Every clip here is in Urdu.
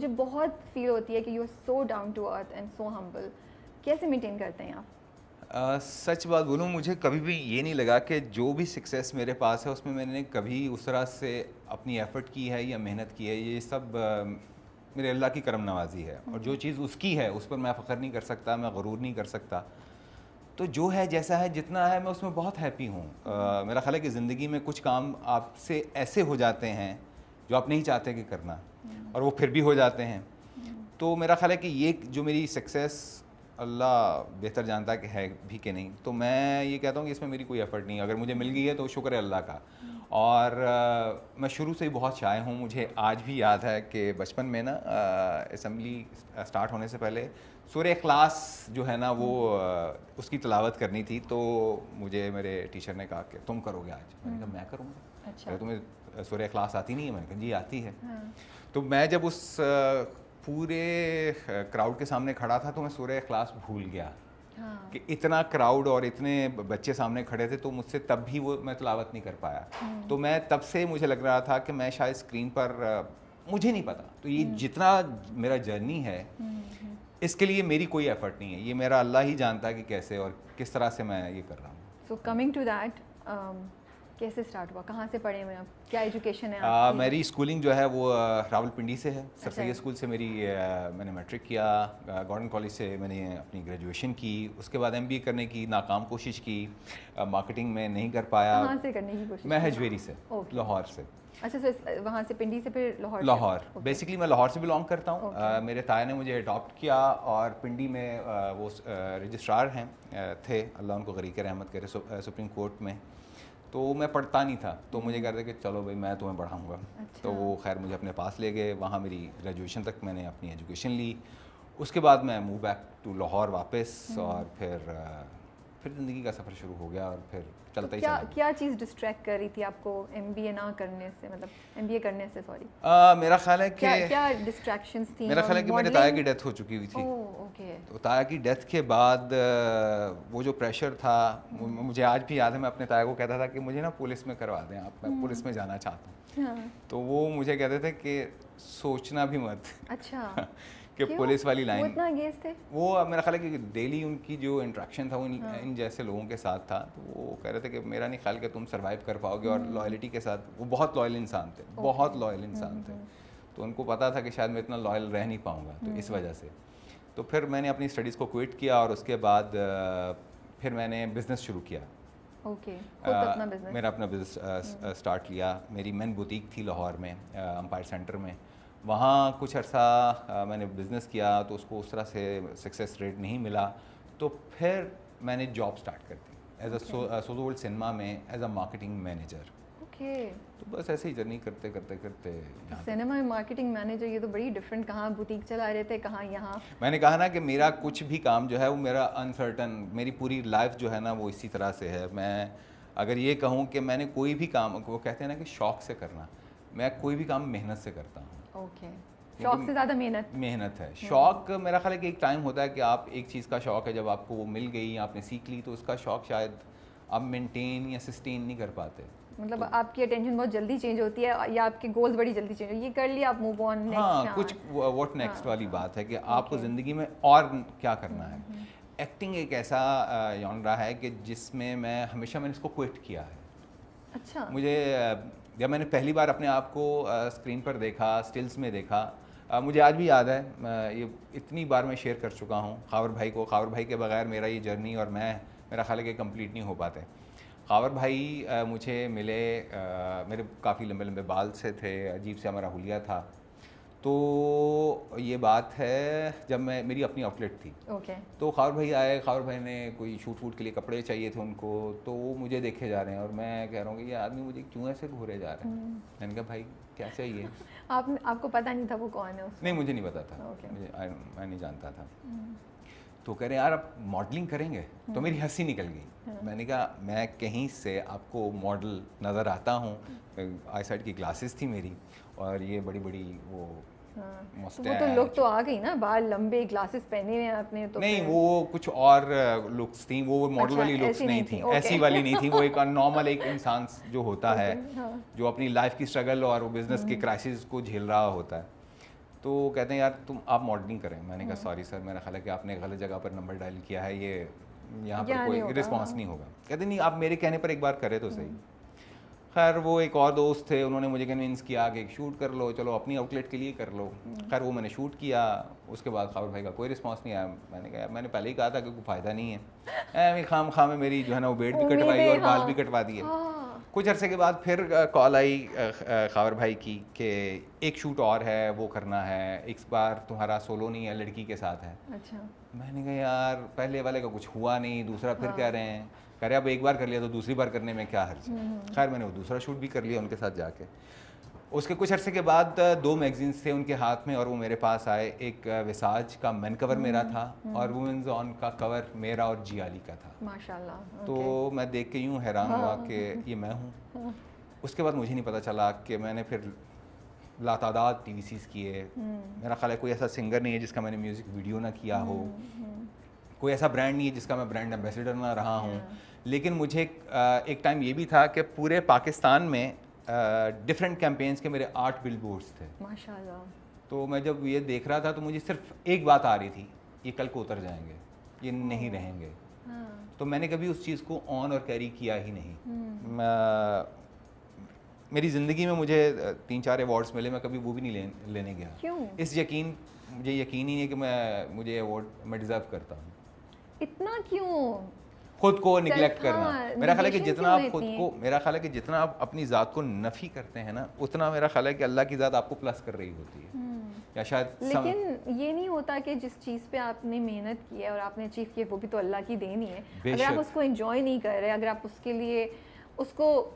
مجھے بہت فیل ہوتی ہے کہ you are so down to earth and so humble. کیسے مینٹین کرتے ہیں آپ؟ سچ بات بولوں, مجھے کبھی بھی یہ نہیں لگا کہ جو بھی سکسیس میرے پاس ہے اس میں میں نے کبھی اس طرح سے اپنی ایفرٹ کی ہے یا محنت کی ہے. یہ سب میرے اللہ کی کرم نوازی ہے, اور جو چیز اس کی ہے اس پر میں فخر نہیں کر سکتا, میں غرور نہیں کر سکتا. تو جو ہے جیسا ہے جتنا ہے میں اس میں بہت ہیپی ہوں. میرا خیال ہے کہ زندگی میں کچھ کام آپ سے ایسے ہو جاتے ہیں جو آپ نہیں چاہتے کہ کرنا, اور وہ پھر بھی ہو جاتے ہیں. تو میرا خیال ہے کہ یہ جو میری سکسیس اللہ بہتر جانتا ہے کہ ہے بھی کہ نہیں, تو میں یہ کہتا ہوں کہ اس میں میری کوئی ایفرٹ نہیں. اگر مجھے مل گئی ہے تو شکر ہے اللہ کا. اور میں شروع سے ہی بہت شائع ہوں. مجھے آج بھی یاد ہے کہ بچپن میں نا اسمبلی اسٹارٹ ہونے سے پہلے سورہ اخلاص جو ہے نا وہ اس کی تلاوت کرنی تھی, تو مجھے میرے ٹیچر نے کہا کہ تم کرو گے آج. میں نے کہا میں کروں گا. اچھا, تمہیں سورہ اخلاص آتی نہیں ہے؟ میں نے کہا جی آتی ہے. تو میں جب اس پورے کراؤڈ کے سامنے کھڑا تھا تو میں سورہ اخلاص بھول گیا کہ اتنا کراؤڈ اور اتنے بچے سامنے کھڑے تھے, تو مجھ سے تب بھی وہ میں تلاوت نہیں کر پایا. تو میں تب سے مجھے لگ رہا تھا کہ میں شاید اسکرین پر, مجھے نہیں پتا. تو یہ جتنا میرا جرنی ہے اس کے لیے میری کوئی ایفرٹ نہیں ہے, یہ میرا اللہ ہی جانتا ہے کہ کیسے اور کس طرح سے میں یہ کر رہا ہوں. سو کمنگ ٹو دیٹ, کیسے اسٹارٹ ہوا, کہاں سے پڑھے ہوئے آپ, کیا ایجوکیشن ہے آپ کی؟ میری اسکولنگ جو ہے وہ راول پنڈی سے ہے. سر سید اسکول سے میری میں نے میٹرک کیا, گورنمنٹ کالج سے میں نے اپنی گریجویشن کی, اس کے بعد MBA کرنے کی ناکام کوشش کی, مارکیٹنگ میں نہیں کر پایا. کہاں سے کرنے کی کوشش؟ میں ہجویری سے, لاہور سے. اچھا, وہاں سے پنڈی سے پھر لاہور. بیسکلی میں لاہور سے بلانگ کرتا ہوں. میرے تایا نے مجھے اڈاپٹ کیا, اور پنڈی میں وہ رجسٹرار ہیں تھے, اللہ ان کو غریق رحمت کرے, سپریم کورٹ میں. تو میں پڑھتا نہیں تھا, تو مجھے کہتے کہ چلو بھائی میں تمہیں پڑھاؤں گا. تو وہ خیر مجھے اپنے پاس لے گئے, وہاں میری گریجویشن تک میں نے اپنی ایجوکیشن لی. اس کے بعد میں موو بیک ٹو لاہور واپس, اور پھر زندگی کا سفر شروع ہو گیا, اور پھر چلتا ہی چلا. کیا چیز ڈسٹریکٹ کر رہی تھی آپ کو MBA نہ کرنے سے, مطلب MBA کرنے سے, سوری میرا خیال ہے کہ کیا ڈسٹریکشنز تھیں؟ میرا خیال ہے کہ میرے تایا کی ڈیتھ ہو چکی ہوئی تھی. تو تایا کی ڈیتھ کے بعد وہ جو پریشر تھا, مجھے آج بھی یاد ہے, میں اپنے تایا کو کہتا تھا کہ مجھے نا پولیس میں کروا دیں آپ, میں پولیس میں جانا چاہتا ہوں. تو وہ مجھے کہتے تھے کہ سوچنا بھی مت. اچھا, کہ پولیس والی لائن, وہ اتنا اگینسٹ تھے. وہ میرا خیال ہے کہ ڈیلی ان کی جو انٹریکشن تھا وہ ان جیسے لوگوں کے ساتھ تھا, تو وہ کہہ رہے تھے کہ میرا نہیں خیال کہ تم سروائیو کر پاؤ گے. اور لائلٹی کے ساتھ, وہ بہت لائل انسان تھے, بہت لائل انسان تھے. تو ان کو پتا تھا کہ شاید میں اتنا لائل رہ نہیں پاؤں گا, تو اس وجہ سے. تو پھر میں نے اپنی اسٹڈیز کو کوئٹ کیا, اور اس کے بعد پھر میں نے بزنس شروع کیا. میرا اپنا بزنس اسٹارٹ لیا. میری مین بوتیک تھی لاہور میں, امپائر سینٹر میں. وہاں کچھ عرصہ میں نے بزنس کیا, تو اس کو اس طرح سے سکسیس ریٹ نہیں ملا. تو پھر میں نے جاب اسٹارٹ کر دی as a solo world cinema میں ایز اے مارکیٹنگ مینیجر. تو بس ایسے ہی جرنی کرتے کرتے کرتے سنیما میں مارکیٹنگ مینیجر, یہ تو بڑی ڈفرینٹ. کہاں بوتیک چلا رہے تھے, کہاں یہاں. میں نے کہا نا کہ میرا کچھ بھی کام جو ہے وہ میرا انسرٹن, میری پوری لائف جو ہے نا وہ اسی طرح سے ہے. میں اگر یہ کہوں کہ میں نے کوئی بھی کام, وہ کہتے ہیں نا کہ شوق سے کرنا, میں کوئی بھی کام محنت سے کرتا ہوں. شوق سے زیادہ محنت ہے. شوق میرا خیال ہے کہ ایک ٹائم ہوتا ہے کہ آپ ایک چیز کا شوق ہے, جب آپ کو وہ مل گئی, آپ نے سیکھ لی, تو اس کا شوق شاید آپ مینٹین یا سسٹین نہیں کر پاتے. مطلب آپ کی اٹینشن بہت جلدی چینج ہوتی ہے, یا آپ کے گولز بڑی جلدی چینج, یہ کر لیا آپ موو آن نیکسٹ. ہاں, کچھ واٹ نیکسٹ والی بات ہے کہ آپ کو زندگی میں اور کیا کرنا ہے. ایکٹنگ ایک ایسا جانرا ہے کہ جس میں ہمیشہ میں نے اس کو کوئٹ کیا ہے. اچھا, مجھے جب میں نے پہلی بار اپنے آپ کو اسکرین پر دیکھا, اسٹلز میں دیکھا, مجھے آج بھی یاد ہے, یہ اتنی بار میں شیئر کر چکا ہوں خاور بھائی کو. خاور بھائی کے بغیر میرا یہ جرنی اور میرا خیال ہے کہ کمپلیٹ نہیں ہو پاتے. خاور بھائی مجھے ملے, میرے کافی لمبے لمبے بال سے تھے, عجیب سے ہمارا حلیہ تھا. تو یہ بات ہے جب میری اپنی آؤٹ لیٹ تھی. تو خاور بھائی آئے, خاور بھائی نے کوئی شوٹ ووٹ کے لیے کپڑے چاہیے تھے ان کو, تو وہ مجھے دیکھے جا رہے ہیں, اور میں کہہ رہا ہوں کہ یہ آدمی مجھے کیوں ایسے گھورے جا رہے ہیں. میں نے کہا بھائی کیا چاہیے. آپ کو پتہ نہیں تھا وہ کون ہے؟ نہیں, مجھے نہیں پتا تھا, میں نہیں جانتا تھا. تو کہہ رہے یار آپ ماڈلنگ کریں گے, تو میری ہنسی نکل گئی. میں نے کہا میں کہیں سے آپ کو ماڈل نظر آتا ہوں, آئی سائٹ کی گلاسز تھی میری, اور یہ بڑی بڑی وہ تو لوگ تو آ گئی نا, بال لمبے, گلاسز پہنے ہوئے آپ نے. تو نہیں, وہ کچھ اور لکس تھیں, وہ ماڈل والی لکس نہیں تھیں, ایسی والی نہیں تھیں. وہ ایک نارمل ایک انسان جو ہوتا ہے, جو اپنی لائف کی اسٹرگل اور وہ بزنس کے کرائسس کو جھیل رہا ہوتا ہے. تو کہتے ہیں یار تم آپ ماڈلنگ کریں. میں نے کہا سوری سر, میرا خیال ہے کہ آپ نے غلط جگہ پر نمبر ڈائل کیا ہے, یہ یہاں پر کوئی رسپانس نہیں ہوگا. کہتے نہیں آپ میرے کہنے پر ایک بار کرے تو صحیح. خیر وہ ایک اور دوست تھے, انہوں نے مجھے کنوینس کیا کہ ایک شوٹ کر لو, چلو اپنی آؤٹ لیٹ کے لیے کر لو. خیر وہ میں نے شوٹ کیا, اس کے بعد خاور بھائی کا کوئی رسپانس نہیں آیا. میں نے کہا یار میں نے پہلے ہی کہا تھا کہ کوئی فائدہ نہیں ہے, خام خام میں میری جو ہے نا وہ بیٹ بھی کٹوائی اور بال بھی کٹوا دیے. کچھ عرصے کے بعد پھر کال آئی خاور بھائی کی کہ ایک شوٹ اور ہے وہ کرنا ہے, ایک بار تمہارا سولو نہیں ہے لڑکی کے ساتھ ہے. میں نے کہا یار پہلے والے کا کچھ ہوا نہیں, دوسرا پھر کہہ رہے ہیں, کہہ رہے اب ایک بار کر لیا تو دوسری بار کرنے میں کیا حرج ہے. خیر میں نے وہ دوسرا شوٹ بھی کر لیا ان کے ساتھ جا کے. اس کے کچھ عرصے کے بعد 2 میگزینس تھے ان کے ہاتھ میں اور وہ میرے پاس آئے. ایک وساج کا مین کور میرا تھا اور وومنز آن کا کور میرا اور جی علی کا تھا. ماشاءاللہ. تو میں دیکھ کے یوں حیران ہوا کہ یہ میں ہوں. اس کے بعد مجھے نہیں پتہ چلا کہ میں نے پھر لاتعداد ٹی وی سیز کیے. میرا خیال ہے کوئی ایسا سنگر نہیں ہے جس کا میں نے میوزک ویڈیو نہ کیا ہو, کوئی ایسا برانڈ نہیں ہے جس کا میں برانڈ ایمبیسڈر نہ رہا ہوں. لیکن مجھے ایک ٹائم یہ بھی تھا کہ پورے پاکستان میں ڈفرینٹ کیمپینز کے میرے 8 بل بورڈز تھے. ماشاءاللہ. تو میں جب یہ دیکھ رہا تھا تو مجھے صرف ایک بات آ رہی تھی, یہ کل کو اتر جائیں گے, یہ نہیں رہیں گے. تو میں نے کبھی اس چیز کو آن اور کیری کیا ہی نہیں. میری زندگی میں مجھے 3-4 ایوارڈس ملے, میں کبھی وہ بھی نہیں لینے گیا. کیوں؟ مجھے یقین ہی نہیں ہے کہ مجھے ایوارڈ میں ڈیزرو کرتا ہوں. اتنا کیوں خود کو نگلیکٹ کرنا؟ میرا خیال ہے کہ جتنا آپ خود کو, میرا خیال ہے کہ جتنا آپ اپنی ذات کو نفی کرتے ہیں نا, اتنا میرا خیال ہے کہ اللہ کی ذات آپ کو پلس کر رہی ہوتی ہے. یا شاید لیکن یہ نہیں ہوتا کہ جس چیز پہ آپ نے محنت کی ہے اور آپ نے اچیو کی ہے وہ بھی تو اللہ کی دین ہی ہے. اگر آپ اس کو انجوائے نہیں کر رہے, اگر آپ اس کے لیے اس کو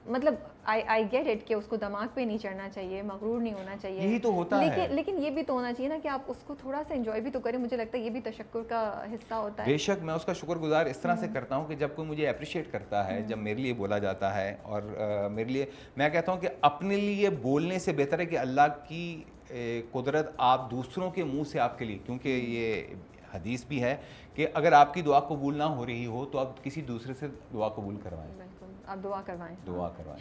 مطلب آئی گیٹ اٹ کہ اس کو دماغ پہ نہیں چڑھنا چاہیے, مغرور نہیں ہونا چاہیے, یہی تو ہوتا ہے. لیکن یہ بھی تو ہونا چاہیے نا کہ آپ اس کو تھوڑا سا انجوائے بھی تو کریں. مجھے لگتا ہے یہ بھی تشکر کا حصہ ہوتا ہے. بے شک میں اس کا شکر گزار اس طرح سے کرتا ہوں کہ جب کوئی مجھے اپریشیٹ کرتا ہے, جب میرے لیے بولا جاتا ہے, اور میرے لیے میں کہتا ہوں کہ اپنے لیے بولنے سے بہتر ہے کہ اللہ کی قدرت آپ دوسروں کے منہ سے آپ کے لیے, کیونکہ یہ حدیث بھی ہے کہ اگر آپ کی دعا قبول نہ ہو رہی ہو تو آپ کسی دوسرے سے دعا قبول کروائیں. آپ دعا کروائیں.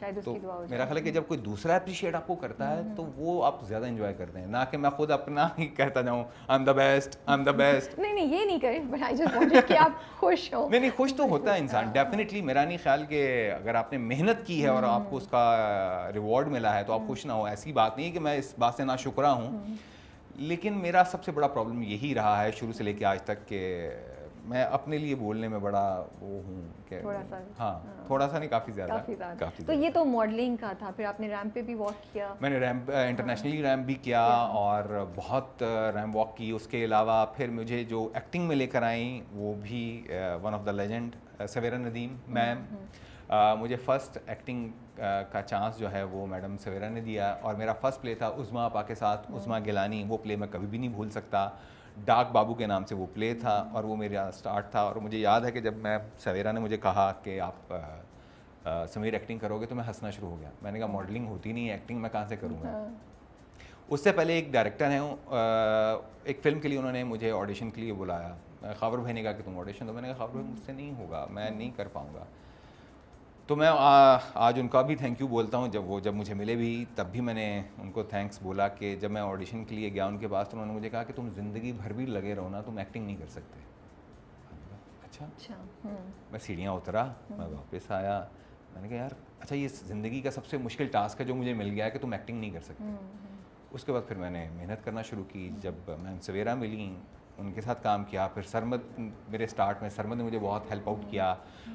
شاید اس تو کی دعا ہو جائے. میرا خیال ہے کہ جب کوئی دوسرا اپریشیٹ آپ کو کرتا ہے تو وہ آپ زیادہ انجوائے کرتے ہیں, نہ کہ میں خود اپنا ہی کہتا جاؤں I am the best, I am the best. نہیں یہ نہیں کریں, بٹ آئی جسٹ وانٹڈ کہ آپ خوش ہوں. نہیں خوش تو ہوتا ہے انسان ڈیفینیٹلی. میرا نہیں خیال کہ اگر آپ نے محنت کی ہے اور آپ کو اس کا ریوارڈ ملا ہے تو آپ خوش نہ ہو, ایسی بات نہیں ہے کہ میں اس بات سے ناشکرا ہوں. لیکن میرا سب سے بڑا پرابلم یہی رہا ہے شروع سے لے کے آج تک کہ میں اپنے لیے بولنے میں بڑا وہ ہوں کہ تھوڑا سا نہیں, کافی زیادہ. تو یہ تو ماڈلنگ کا تھا, پھر آپ نے ریمپ پہ بھی واک کیا. میں نے ریمپ انٹرنیشنلی ریمپ بھی کیا اور بہت ریمپ واک کی. اس کے علاوہ پھر مجھے جو ایکٹنگ میں لے کر آئیں وہ بھی one of the legend Sawera Nadeem ma'am. مجھے فرسٹ ایکٹنگ کا چانس جو ہے وہ میڈم سویرا نے دیا, اور میرا فرسٹ پلے تھا عظمیٰ آپا کے ساتھ, عظمیٰ گیلانی. وہ پلے میں کبھی بھی نہیں بھول سکتا. ڈاک بابو کے نام سے وہ پلے تھا اور وہ میرا اسٹارٹ تھا. اور مجھے یاد ہے کہ جب میں سویرا نے مجھے کہا کہ آپ سمیر ایکٹنگ کرو گے تو میں ہنسنا شروع ہو گیا. میں نے کہا ماڈلنگ ہوتی نہیں ہے, ایکٹنگ میں کہاں سے کروں گا. اس سے پہلے ایک ڈائریکٹر ہیں, ایک فلم کے لیے انہوں نے مجھے آڈیشن کے لیے بلایا. خاور بھائی نے کہا کہ تم آڈیشن دو. میں نے کہا خاور بھائی مجھ سے نہیں ہوگا, میں نہیں کر پاؤں گا. تو میں آج ان کا بھی تھینک یو بولتا ہوں. جب مجھے ملے بھی تب بھی میں نے ان کو تھینکس بولا کہ جب میں آڈیشن کے لیے گیا ان کے پاس تو انہوں نے مجھے کہا کہ تم زندگی بھر بھی لگے رہو نا, تم ایکٹنگ نہیں کر سکتے. اچھا. میں سیڑھیاں اترا, میں واپس آیا, میں نے کہا یار اچھا یہ زندگی کا سب سے مشکل ٹاسک ہے جو مجھے مل گیا ہے کہ تم ایکٹنگ نہیں کر سکتے. اس کے بعد پھر میں نے محنت کرنا شروع کی. جب میم سویرا ملی, ان کے ساتھ کام کیا. پھر سرمد میرے سٹارٹ میں, سرمد نے مجھے بہت ہیلپ آؤٹ کیا.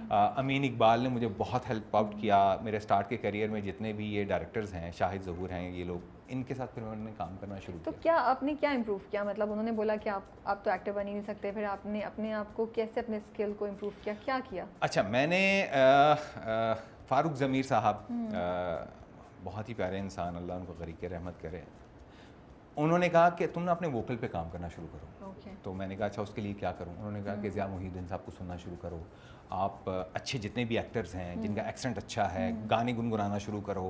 امین اقبال نے مجھے بہت ہیلپ آؤٹ کیا میرے سٹارٹ کے کیریئر میں. جتنے بھی یہ ڈائریکٹرز ہیں, شاہد ظہور ہیں, یہ لوگ, ان کے ساتھ پھر میں نے کام کرنا شروع کیا. تو کیا آپ نے کیا امپروو کیا؟ مطلب انہوں نے بولا کہ آپ تو ایکٹر بن ہی نہیں سکتے, پھر آپ نے اپنے آپ کو کیسے اپنے اسکل کو امپروو کیا؟ اچھا, میں نے فاروق ضمیر صاحب بہت ہی پیارے انسان, اللہ ان کو غریق رحمت کرے, انہوں نے کہا کہ تم نے اپنے ووکل پہ کام کرنا شروع کرو. تو میں نے کہا اچھا اس کے لیے کیا کروں؟ انہوں نے کہا کہ ضیاء محی الدین صاحب کو سننا شروع کرو. آپ اچھے جتنے بھی ایکٹرز ہیں جن کا ایکسنٹ اچھا ہے, گانے گنگنانا شروع کرو.